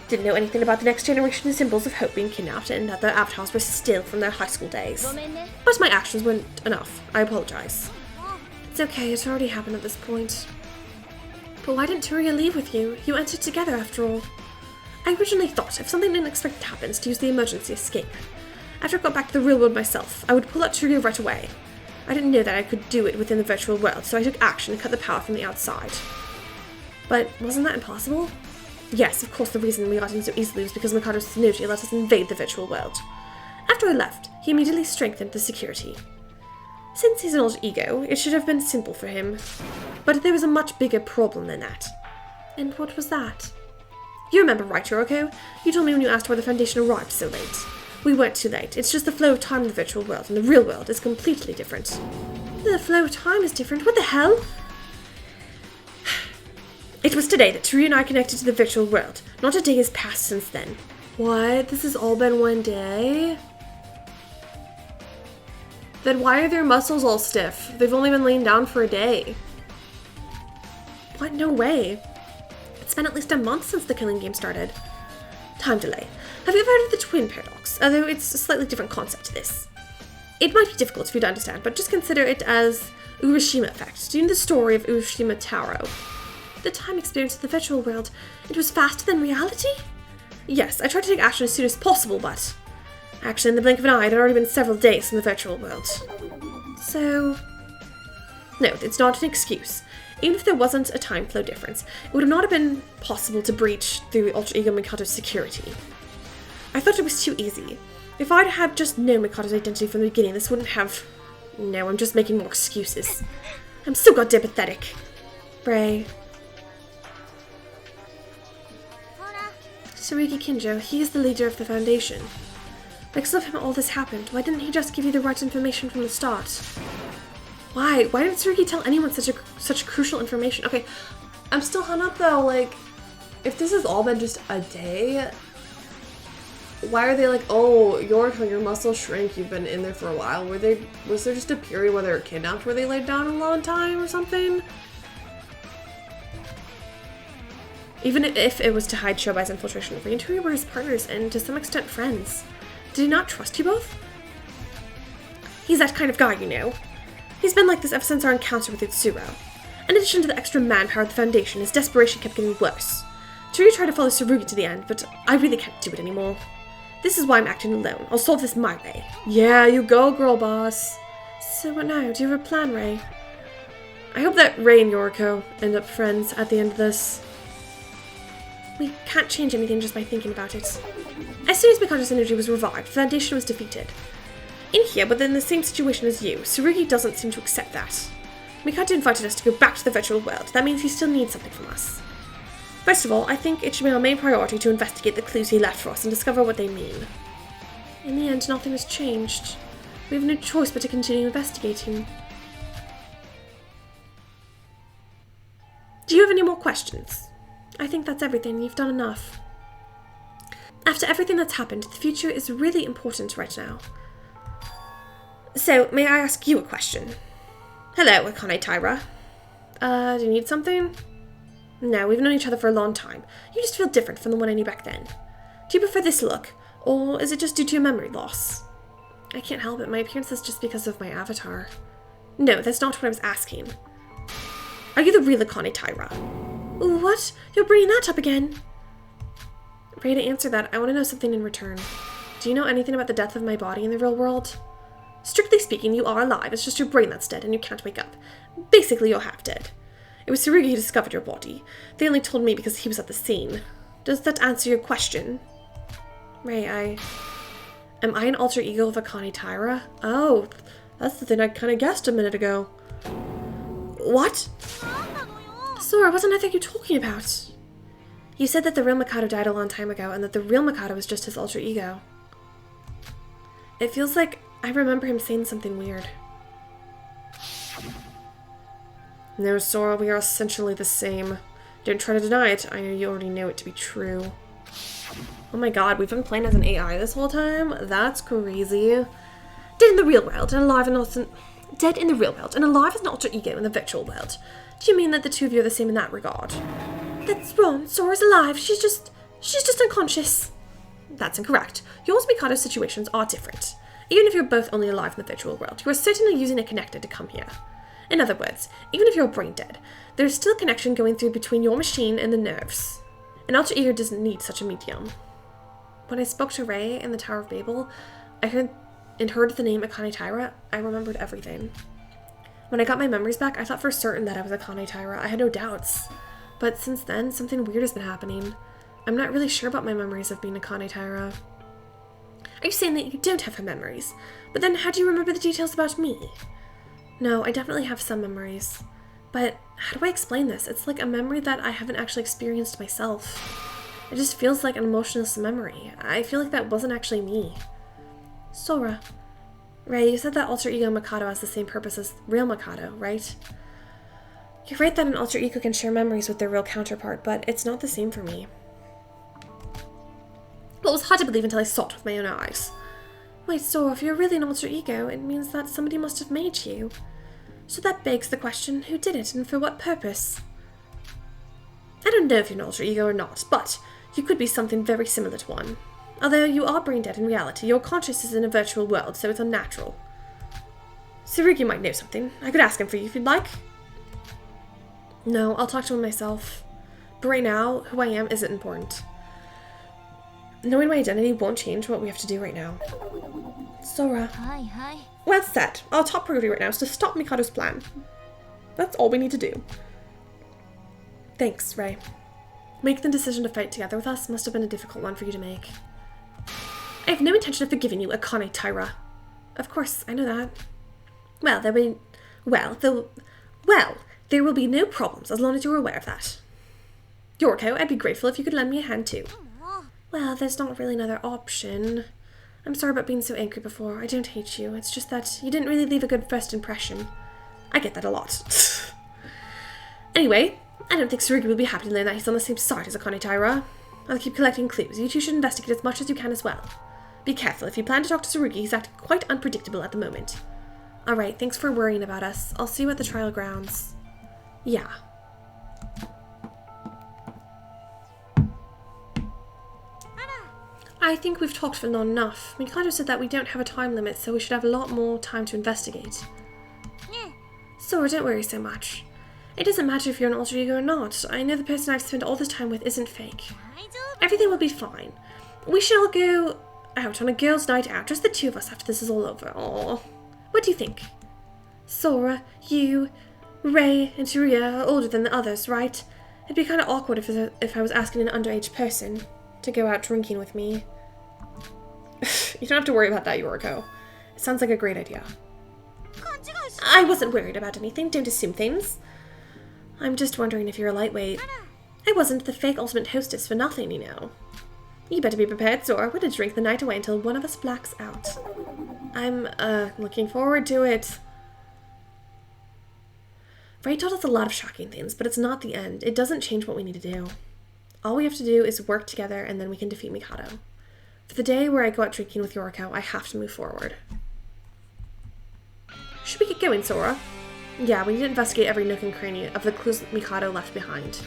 didn't know anything about the next generation symbols of hope being kidnapped and that their avatars were still from their high school days. But my actions weren't enough. I apologize. It's okay, it's already happened at this point. But why didn't Teruya leave with you? You entered together after all. I originally thought if something unexpected happens to use the emergency escape. After I got back to the real world myself, I would pull out Teruya right away. I didn't know that I could do it within the virtual world, so I took action and cut the power from the outside. But wasn't that impossible? Yes, of course the reason we got in so easily was because Mikado's Tsunuchi let us invade the virtual world. After I left, he immediately strengthened the security. Since he's an alter ego, it should have been simple for him. But there was a much bigger problem than that. And what was that? You remember, right, Yoroko? You told me when you asked why the Foundation arrived so late. We weren't too late. It's just the flow of time in the virtual world, and the real world is completely different. The flow of time is different? What the hell? It was today that Teruya and I connected to the virtual world. Not a day has passed since then. What? This has all been one day? Then why are their muscles all stiff? They've only been laying down for a day. What? No way. It's been at least a month since the killing game started. Time delay. Have you ever heard of the twin paradox? Although it's a slightly different concept to this. It might be difficult for you to understand, but just consider it as Urashima effect. Do you know the story of Urashima Taro? The time experience of the virtual world, it was faster than reality? Yes, I tried to take action as soon as possible, but... Actually, in the blink of an eye, it had already been several days in the virtual world. So... No, it's not an excuse. Even if there wasn't a time flow difference, it would not have been possible to breach through Alter Ego Mikado's security. I thought it was too easy. If I'd had just known Mikado's identity from the beginning, this wouldn't have... No, I'm just making more excuses. I'm so goddamn pathetic. Ray. Tsurugi Kinjo, he is the leader of the Foundation. Because of him all this happened, why didn't he just give you the right information from the start? Why? Why didn't Tsurugi tell anyone such crucial information? Okay, I'm still hung up though, like, if this has all been just a day, why are they like, oh, your muscles shrink, you've been in there for a while? Was there just a period where they were kidnapped where they laid down a long time or something? Even if it was to hide Shoubai's infiltration, Ray and Tori were his partners and to some extent friends. Did he not trust you both? He's that kind of guy, you know. He's been like this ever since our encounter with Utsuro. In addition to the extra manpower of the Foundation, his desperation kept getting worse. Tori tried to follow Tsurugi to the end, but I really can't do it anymore. This is why I'm acting alone. I'll solve this my way. Yeah, you go, girl boss. So what now? Do you have a plan, Ray? I hope that Ray and Yoriko end up friends at the end of this. We can't change anything just by thinking about it. As soon as Mikado's energy was revived, the Foundation was defeated. In here, but in the same situation as you, Tsurugi doesn't seem to accept that. Mikado invited us to go back to the virtual world. That means he still needs something from us. First of all, I think it should be our main priority to investigate the clues he left for us and discover what they mean. In the end, nothing has changed. We have no choice but to continue investigating. Do you have any more questions? I think that's everything. You've done enough. After everything that's happened, the future is really important right now. So, may I ask you a question? Hello, Akane Taira. Do you need something? No, we've known each other for a long time. You just feel different from the one I knew back then. Do you prefer this look, or is it just due to your memory loss? I can't help it, my appearance is just because of my avatar. No, that's not what I was asking. Are you the real Akane Taira? What? You're bringing that up again? Ray, to answer that, I want to know something in return. Do you know anything about the death of my body in the real world? Strictly speaking, you are alive, it's just your brain that's dead and you can't wake up. Basically, you're half dead. It was Tsurugi who discovered your body. They only told me because he was at the scene. Does that answer your question? Ray, am I an alter ego of Akane Taira? Oh, that's the thing I kind of guessed a minute ago. What? Sora, what on earth are you talking about? You said that the real Mikado died a long time ago and that the real Mikado was just his alter ego. It feels like I remember him saying something weird. No, Sora, we are essentially the same. Don't try to deny it. I know you already know it to be true. Oh my god, we've been playing as an AI this whole time? That's crazy. Dead in the real world and alive and dead in the real world and alive as an alter ego in the virtual world. Do you mean that the two of you are the same in that regard? That's wrong. Sora's alive. She's just unconscious. That's incorrect. Yours and Mikado's situations are different. Even if you're both only alive in the virtual world, you are certainly using a connector to come here. In other words, even if you're brain dead, there's still a connection going through between your machine and the nerves. An alter ego doesn't need such a medium. When I spoke to Ray in the Tower of Babel, I heard the name Akane Taira, I remembered everything. When I got my memories back, I thought for certain that I was Akane Taira. I had no doubts. But since then, something weird has been happening. I'm not really sure about my memories of being Akane Taira. Are you saying that you don't have her memories? But then how do you remember the details about me? No, I definitely have some memories. But how do I explain this? It's like a memory that I haven't actually experienced myself. It just feels like an emotionless memory. I feel like that wasn't actually me. Sora. Ray, you said that alter ego Mikado has the same purpose as real Mikado, right? You're right that an alter ego can share memories with their real counterpart, but it's not the same for me. Well, it was hard to believe until I saw it with my own eyes. Wait, so if you're really an alter ego, it means that somebody must have made you. So that begs the question, who did it and for what purpose? I don't know if you're an alter ego or not, but you could be something very similar to one. Although you are brain dead in reality, your conscious is in a virtual world, so it's unnatural. Tsurugi might know something. I could ask him for you if you'd like. No, I'll talk to him myself. But right now, who I am isn't important. Knowing my identity won't change what we have to do right now. Sora. Hi. Well said. Our top priority right now is to stop Mikado's plan. That's all we need to do. Thanks, Ray. Making the decision to fight together with us must have been a difficult one for you to make. I have no intention of forgiving you, Akane Taira. Of course, I know that. Well, there will be no problems as long as you're aware of that. Yoriko, I'd be grateful if you could lend me a hand too. Well, there's not really another option. I'm sorry about being so angry before. I don't hate you. It's just that you didn't really leave a good first impression. I get that a lot. Anyway, I don't think Tsurugi will be happy to learn that he's on the same side as Akane Taira. I'll keep collecting clues. You two should investigate as much as you can as well. Be careful. If you plan to talk to Tsurugi, he's acting quite unpredictable at the moment. Alright, thanks for worrying about us. I'll see you at the trial grounds. Yeah. I think we've talked for long enough. Mikado said that we don't have a time limit, so we should have a lot more time to investigate. Sora, don't worry so much. It doesn't matter if you're an alter ego or not. I know the person I've spent all this time with isn't fake. Everything will be fine. We shall go out on a girls' night out, just the two of us after this is all over. Aww. What do you think? Sora, you, Ray, and Tsuruya are older than the others, right? It'd be kind of awkward if I was asking an underage person to go out drinking with me. You don't have to worry about that, Yoriko. It sounds like a great idea. I wasn't worried about anything. Don't assume things. I'm just wondering if you're a lightweight. I wasn't the fake ultimate hostess for nothing, you know. You better be prepared, Sora. We're to drink the night away until one of us blacks out. I'm, looking forward to it. Ray told us a lot of shocking things, but it's not the end. It doesn't change what we need to do. All we have to do is work together, and then we can defeat Mikado. For the day where I go out drinking with Yoriko, I have to move forward. Should we get going, Sora? Yeah, we need to investigate every nook and cranny of the clues Mikado left behind.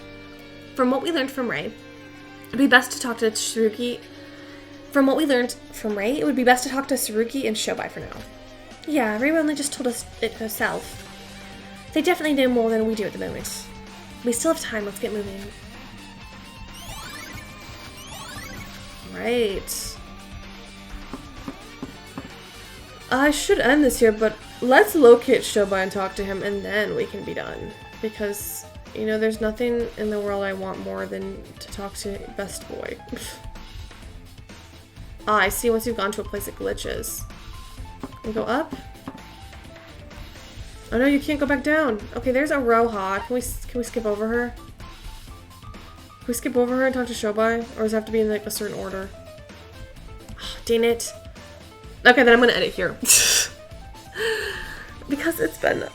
From what we learned from Ray, it'd be best to talk to Tsurugi. From what we learned from Ray, it would be best to talk to Tsurugi and Shobai for now. Yeah, Ray only just told us it herself. They definitely know more than we do at the moment. We still have time, let's get moving. Right. I should end this here, but let's locate Shobai and talk to him, and then we can be done. Because, you know, there's nothing in the world I want more than to talk to Best Boy. Ah, I see once you've gone to a place it glitches. We go up? Oh no, you can't go back down. Okay, there's Aroha. Can we skip over her? Can we skip over her and talk to Shobai? Or does it have to be in like a certain order? Oh, dang it. Okay, then I'm gonna edit here. Because it's been a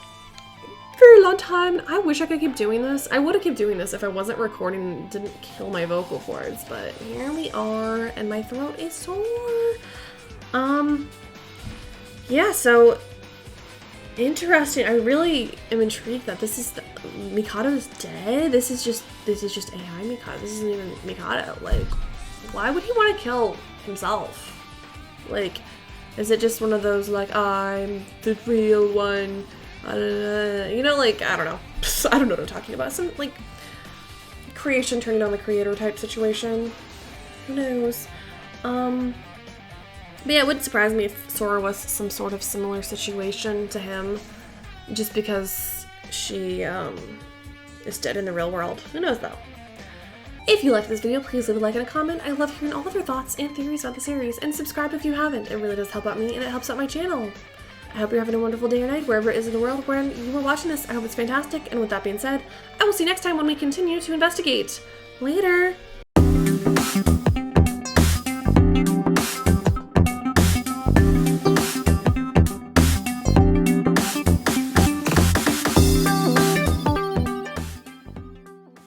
very long time. I wish I could keep doing this. I would have kept doing this if I wasn't recording and didn't kill my vocal cords, but here we are, and my throat is sore. Yeah, so interesting. I really am intrigued that this is Mikado is dead. This is just AI Mikado. This isn't even Mikado. Like, why would he want to kill himself? Like, is it just one of those, like, I'm the real one? You know, like, I don't know. I don't know what I'm talking about. Some, like, creation turning on the creator type situation. Who knows? But yeah, it wouldn't surprise me if Sora was some sort of similar situation to him. Just because she, is dead in the real world. Who knows, though? If you liked this video, please leave a like and a comment. I love hearing all of your thoughts and theories about the series, and subscribe if you haven't. It really does help out me, and it helps out my channel. I hope you're having a wonderful day or night, wherever it is in the world where you are watching this. I hope it's fantastic, and with that being said, I will see you next time when we continue to investigate. Later!